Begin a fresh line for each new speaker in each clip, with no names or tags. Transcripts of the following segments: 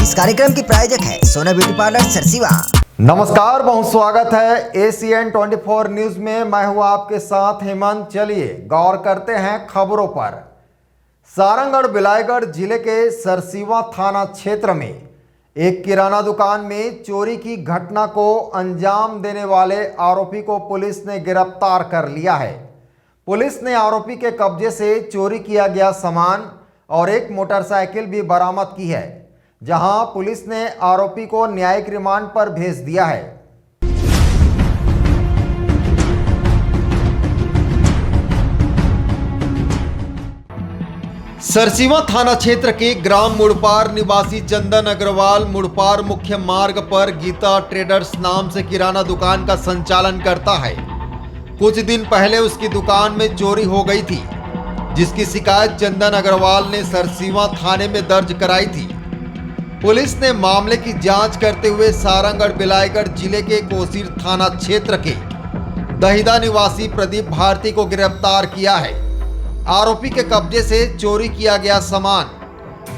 इस कार्यक्रम की प्रायोजक है सोना ब्यूटी पार्लर सरसीवा।
नमस्कार, बहुत स्वागत है ACN 24 न्यूज में। मैं हूं आपके साथ हेमंत। चलिए गौर करते हैं खबरों पर। सारंगढ़ बिलाईगढ़ जिले के सरसीवा थाना क्षेत्र में एक किराना दुकान में चोरी की घटना को अंजाम देने वाले आरोपी को पुलिस ने गिरफ्तार कर लिया है। पुलिस ने आरोपी के कब्जे से चोरी किया गया सामान और एक मोटरसाइकिल भी बरामद की है, जहां पुलिस ने आरोपी को न्यायिक रिमांड पर भेज दिया है। सरसीवा थाना क्षेत्र के ग्राम मुड़पार निवासी चंदन अग्रवाल मुड़पार मुख्य मार्ग पर गीता ट्रेडर्स नाम से किराना दुकान का संचालन करता है। कुछ दिन पहले उसकी दुकान में चोरी हो गई थी, जिसकी शिकायत चंदन अग्रवाल ने सरसीवा थाने में दर्ज कराई थी। पुलिस ने मामले की जांच करते हुए सारंगढ़ बिलाईगढ़ जिले के कोसीर थाना क्षेत्र के दहिदा निवासी प्रदीप भारती को गिरफ्तार किया है। आरोपी के कब्जे से चोरी किया गया सामान,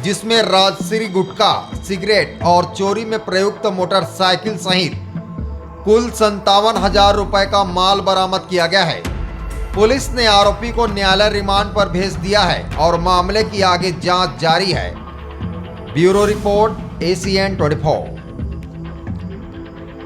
जिसमें राजश्री गुटखा, सिगरेट और चोरी में प्रयुक्त मोटरसाइकिल सहित कुल 57,000 रुपए का माल बरामद किया गया है। पुलिस ने आरोपी को न्यायालय रिमांड पर भेज दिया है और मामले की आगे जांच जारी है। Bureau report ACN 24।